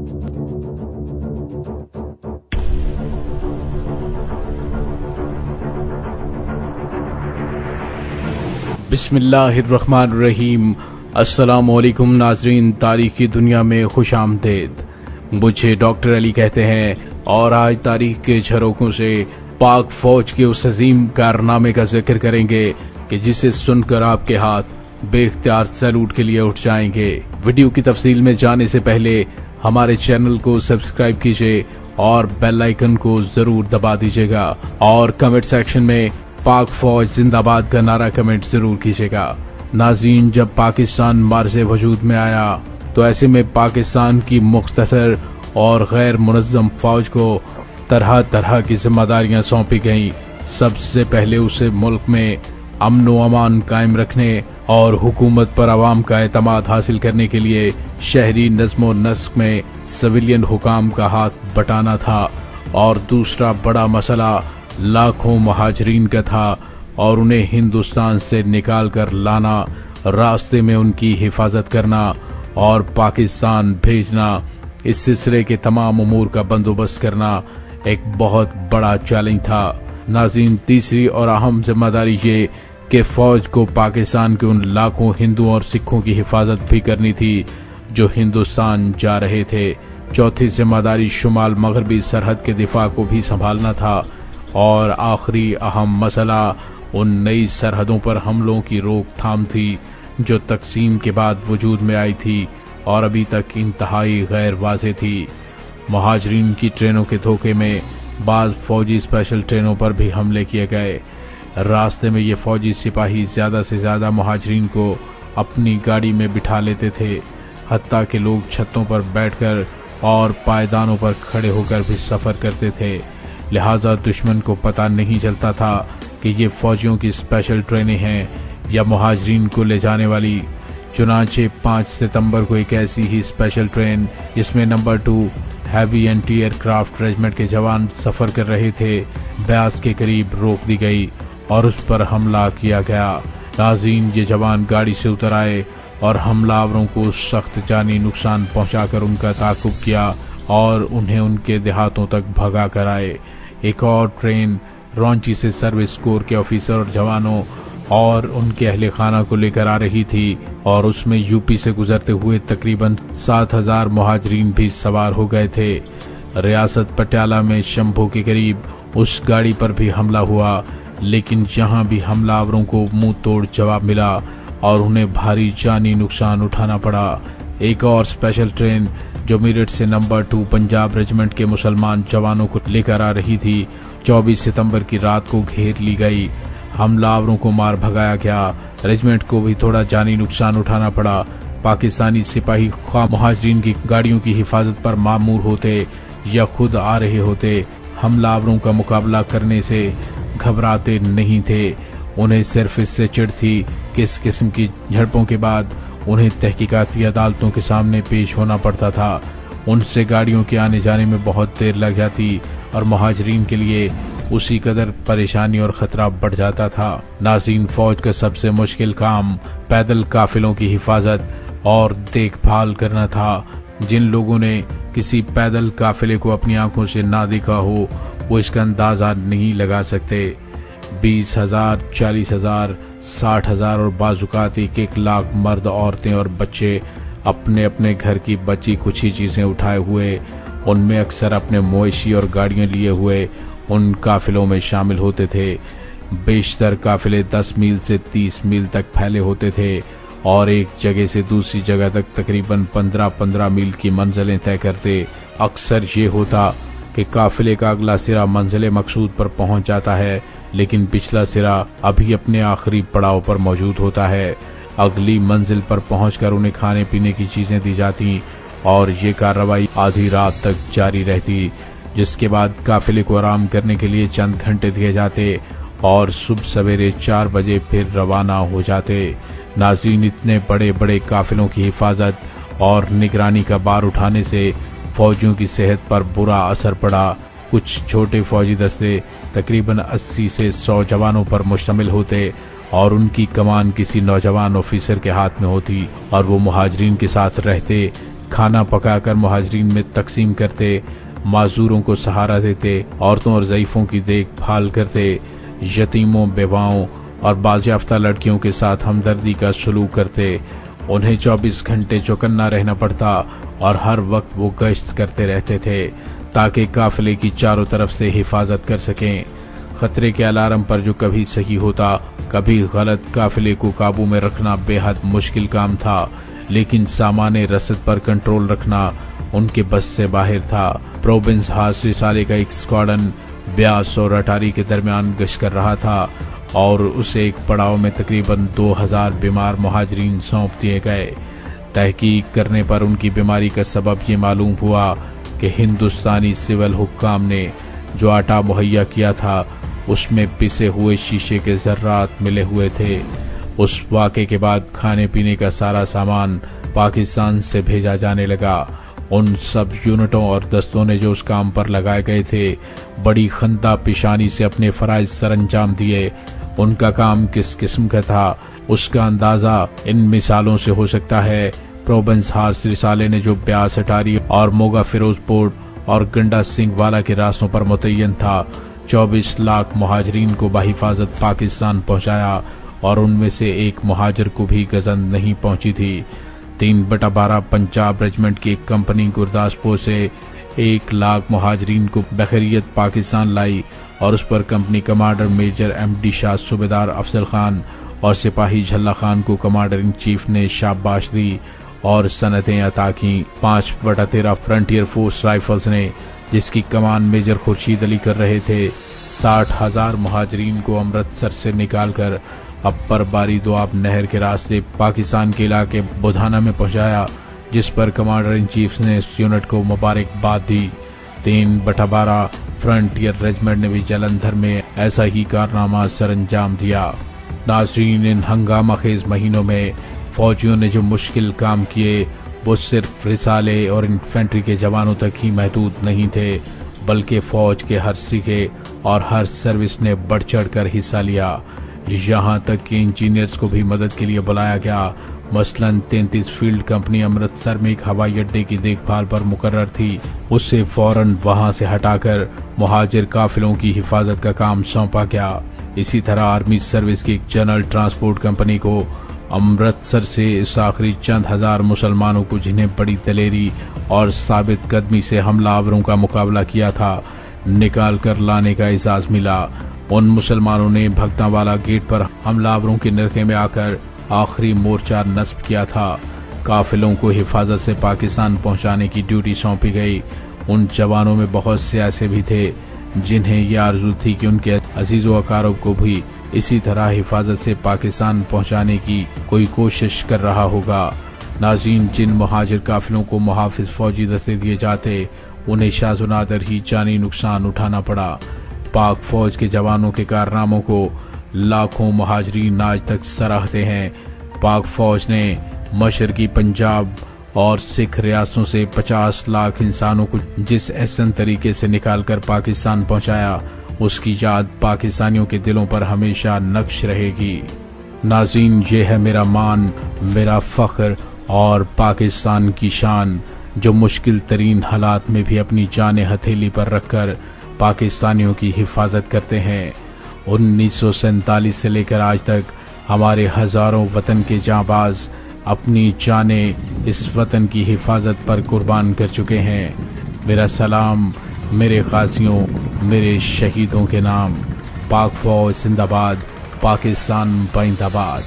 बिस्मिल्लाहिर्रहमानिर्रहीम। अस्सलामुअलैकुम नाजरीन, तारीख की दुनिया में खुशामदीद। मुझे डॉक्टर अली कहते हैं और आज तारीख के झरोकों से पाक फौज के उस अजीम कारनामे का जिक्र करेंगे कि जिसे सुनकर आपके हाथ बेख्तियार सैल्यूट के लिए उठ जाएंगे। वीडियो की तफसील में जाने से पहले हमारे चैनल को सब्सक्राइब कीजिए और बेल आइकन को जरूर दबा दीजिएगा और कमेंट सेक्शन में पाक फौज जिंदाबाद का नारा कमेंट जरूर कीजिएगा। नाज़रीन, जब पाकिस्तान मार्ज़े वजूद में आया तो ऐसे में पाकिस्तान की मुख्तसर और गैर मुनज़्ज़म फौज को तरह तरह की जिम्मेदारियां सौंपी गईं। सबसे पहले उसे मुल्क में अमन व अमान कायम रखने और हुकूमत पर अवाम का एतमाद हासिल करने के लिए शहरी नज़्म व नस्क में सिविलियन हुकाम का हाथ बटाना था। और दूसरा बड़ा मसला लाखों महाजरीन का था और उन्हें हिंदुस्तान से निकाल कर लाना, रास्ते में उनकी हिफाजत करना और पाकिस्तान भेजना। इस सिलसिले के तमाम उमूर का बंदोबस्त करना एक बहुत बड़ा चैलेंज था। नाज़रीन, तीसरी और अहम जिम्मेदारी ये कि फौज को पाकिस्तान के उन लाखों हिंदुओं और सिखों की हिफाजत भी करनी थी जो हिंदुस्तान जा रहे थे। चौथी जिम्मेदारी शुमाल मगरबी सरहद के दिफा को भी संभालना था और आखिरी अहम मसला उन नई सरहदों पर हमलों की रोकथाम थी जो तकसीम के बाद वजूद में आई थी और अभी तक इंतहाई गैर वाज़ेह थी। महाजरीन की ट्रेनों के धोखे में बाज़ फौजी स्पेशल ट्रेनों पर भी हमले किए गए। रास्ते में ये फौजी सिपाही ज्यादा से ज्यादा महाजरीन को अपनी गाड़ी में बिठा लेते थे, हत्ता के लोग छतों पर बैठकर और पायदानों पर खड़े होकर भी सफर करते थे। लिहाजा दुश्मन को पता नहीं चलता था कि ये फौजियों की स्पेशल ट्रेनें हैं या मुहाजिरीन को ले जाने वाली। चुनांचे 5 सितंबर को एक ऐसी ही स्पेशल ट्रेन जिसमें number 2 heavy anti aircraft regiment के जवान सफर कर रहे थे, ब्यास के करीब रोक दी गई और उस पर हमला किया गया। नाज़रीन, ये जवान गाड़ी से उतर आए और हमलावरों को सख्त जानी नुकसान पहुंचाकर उनका ताक़ुब किया और उन्हें उनके देहातों तक भगा कर आए। एक और ट्रेन रांची से सर्विस कोर के ऑफिसर और जवानों और उनके अहले खाना को लेकर आ रही थी और उसमें यूपी से गुजरते हुए तकरीबन 7000 मुहाजिरीन भी सवार हो गए थे। रियासत पटियाला में शंभू के करीब उस गाड़ी पर भी हमला हुआ, लेकिन यहाँ भी हमलावरों को मुंह तोड़ जवाब मिला और उन्हें भारी जानी नुकसान उठाना पड़ा। एक और स्पेशल ट्रेन जो मेरठ से नंबर 2 पंजाब रेजिमेंट के मुसलमान जवानों को लेकर आ रही थी, 24 सितंबर की रात को घेर ली गई। हमलावरों को मार भगाया गया। रेजिमेंट को भी थोड़ा जानी नुकसान उठाना पड़ा। पाकिस्तानी सिपाही ख्वाह मुहाजिरीन की गाड़ियों की हिफाजत पर मामूर होते या खुद आ रहे होते, हमलावरों का मुकाबला करने से घबराते नहीं थे। उन्हें सिर्फ इससे चिढ़ थी कि इस किस्म की झड़पों के बाद उन्हें तहकीकाती अदालतों के सामने पेश होना पड़ता था। उनसे गाड़ियों के आने जाने में बहुत देर लग जाती और मुहाजिरीन के लिए उसी कदर परेशानी और खतरा बढ़ जाता था। नाज़रीन, फौज का सबसे मुश्किल काम पैदल काफिलों की हिफाजत और देखभाल करना था। जिन लोगों ने किसी पैदल काफिले को अपनी आंखों से ना देखा हो वो इसका अंदाजा नहीं लगा सकते। 20,000, 40,000, 60,000 और बाजुकात 1 लाख मर्द, औरतें और बच्चे अपने अपने घर की बची कुछ ही चीजें उठाए हुए, उनमें अक्सर अपने मवेशी और गाड़ियां लिए हुए उन काफिलों में शामिल होते थे। बेशतर काफिले 10 मील से 30 मील तक फैले होते थे और एक जगह से दूसरी जगह तक तकरीबन 15-15 मील की मंजिलें तय करते। अक्सर ये होता कि काफिले का अगला सिरा मंजिल मकसूद पर पहुंच जाता है, लेकिन पिछला सिरा अभी अपने आखिरी पड़ाव पर मौजूद होता है। अगली मंजिल पर पहुंचकर उन्हें खाने पीने की चीजें दी जाती और ये कार्रवाई आधी रात तक जारी रहती, जिसके बाद काफिले को आराम करने के लिए चंद घंटे दिए जाते और सुबह सवेरे 4 बजे फिर रवाना हो जाते। नाज़रीन, इतने बड़े बड़े काफिलों की हिफाजत और निगरानी का बार उठाने से फौजियों की सेहत पर बुरा असर पड़ा। कुछ छोटे फौजी दस्ते तकरीबन 80 से 100 जवानों पर मुश्तमिल होते और उनकी कमान किसी नौजवान ऑफिसर के हाथ में होती और वो मुहाजिरीन के साथ रहते, खाना पकाकर मुहाजिरीन में तकसीम करते, माजूरों को सहारा देते, औरतों और ज़ईफ़ों की देखभाल करते, यतीमों, बेवाओं और बाज़याफ्ता लड़कियों के साथ हमदर्दी का सलूक करते। उन्हें 24 घंटे चौकन्ना रहना पड़ता और हर वक्त वो गश्त करते रहते थे ताकि काफिले की चारों तरफ से हिफाजत कर सकें। खतरे के अलार्म पर जो कभी सही होता, कभी गलत, काफिले को काबू में रखना बेहद मुश्किल काम था, लेकिन सामान्य रसद पर कंट्रोल रखना उनके बस से बाहर था। प्रोविंस हास रिसाले का एक स्क्वाडन ब्यास और अटारी के दरमियान गश्त कर रहा था और उसे एक पड़ाव में तकरीबन 2000 बीमार मुहाजिरीन सौंप दिए गए। तहकीक करने पर उनकी बीमारी का सबब ये मालूम हुआ कि हिंदुस्तानी सिविल हुक्काम ने जो आटा मुहैया किया था उसमें पिसे हुए शीशे के जर्रात मिले हुए थे। उस वाक़े के बाद खाने पीने का सारा सामान पाकिस्तान से भेजा जाने लगा। उन सब यूनिटों और दस्तों ने जो उस काम पर लगाए गए थे बड़ी खंदा पेशानी से अपने फराइज सरंजाम दिए। उनका काम किस किस्म का था उसका अंदाजा इन मिसालों से हो सकता है। प्रोविंस हास रिसाले ने जो ब्यास, अटारी और मोगा फिरोजपुर और गंडा सिंह वाला के रास्तों पर मुतय्यन था 24 लाख मुहाजिरीन को बाहिफाजत पाकिस्तान पहुंचाया और उनमें से एक मुहाजिर को भी गजन नहीं पहुंची थी। 3/12 पंजाब रेजिमेंट की एक कंपनी गुरदासपुर से 1 लाख मुहाजिरीन को बखैरियत पाकिस्तान लाई और उस पर company commander major MD Shah, सूबेदार अफजल खान और सिपाही झल्ला खान को कमांडर इन चीफ ने शाबाश दी और सनतें अता की। 5/13 फ्रंटियर फोर्स राइफल्स ने, जिसकी कमान मेजर खुर्शीद अली कर रहे थे, 60,000 मुहाजिरीन को अमृतसर से निकालकर अपर बारी दोआब नहर के रास्ते पाकिस्तान के इलाके बुधाना में पहुंचाया, जिस पर कमांडर इन चीफ ने इस यूनिट को मुबारकबाद दी। 3/12 फ्रंटियर रेजिमेंट ने भी जलंधर में ऐसा ही कारनामा सरंजाम दिया। नाज़रीन, इन हंगामा खेज महीनों में फौजियों ने जो मुश्किल काम किए वो सिर्फ रिसाले और इन्फेंट्री के जवानों तक ही महदूद नहीं थे, बल्कि फौज के हर सिखे और हर सर्विस ने बढ़ चढ़ कर हिस्सा लिया। यहाँ तक कि इंजीनियर्स को भी मदद के लिए बुलाया गया। मसलन 33 फील्ड कंपनी अमृतसर में एक हवाई अड्डे की देखभाल पर मुकर्रर थी, उससे फौरन वहां से हटाकर मुहाजिर काफिलों की हिफाजत का काम सौंपा गया। इसी तरह आर्मी सर्विस की एक जनरल ट्रांसपोर्ट कंपनी को अमृतसर से इस आखिरी चंद हजार मुसलमानों को, जिन्हें बड़ी दलेरी और साबित कदमी से हमलावरों का मुकाबला किया था, निकाल कर लाने का एजाज मिला। उन मुसलमानों ने भगनावाला गेट पर हमलावरों के निरखे में आकर आखिरी मोर्चा नस्ब किया था। काफिलों को हिफाजत से पाकिस्तान पहुंचाने की ड्यूटी सौंपी गई। उन जवानों में बहुत से ऐसे भी थे जिन्हें यह आरज़ू थी कि उनके अजीज़ो अकारब को भी इसी तरह हिफाजत से पाकिस्तान पहुंचाने की कोई कोशिश कर रहा होगा। नाज़रीन, जिन मुहाजिर काफिलों को मुहाफिज फौजी दस्ते दिए जाते उन्हें शाज़ुनादर ही जानी नुकसान उठाना पड़ा। पाक फौज के जवानों के कारनामों को लाखों मुहाजिरीन आज तक सराहते हैं। पाक फौज ने मशरकी पंजाब और सिख रियासतों से 50 लाख इंसानों को जिस एहसन तरीके से निकालकर पाकिस्तान पहुंचाया, उसकी याद पाकिस्तानियों के दिलों पर हमेशा नक्श रहेगी। नाज़रीन, ये है मेरा मान, मेरा फख्र और पाकिस्तान की शान, जो मुश्किल तरीन हालात में भी अपनी जान हथेली पर रखकर पाकिस्तानियों की हिफाजत करते हैं। 1947 से लेकर आज तक हमारे हजारों वतन के जांबाज अपनी जानें इस वतन की हिफाजत पर कुर्बान कर चुके हैं। मेरा सलाम मेरे गाजियों, मेरे शहीदों के नाम। पाक फौज जिंदाबाद, पाकिस्तान जिंदाबाद।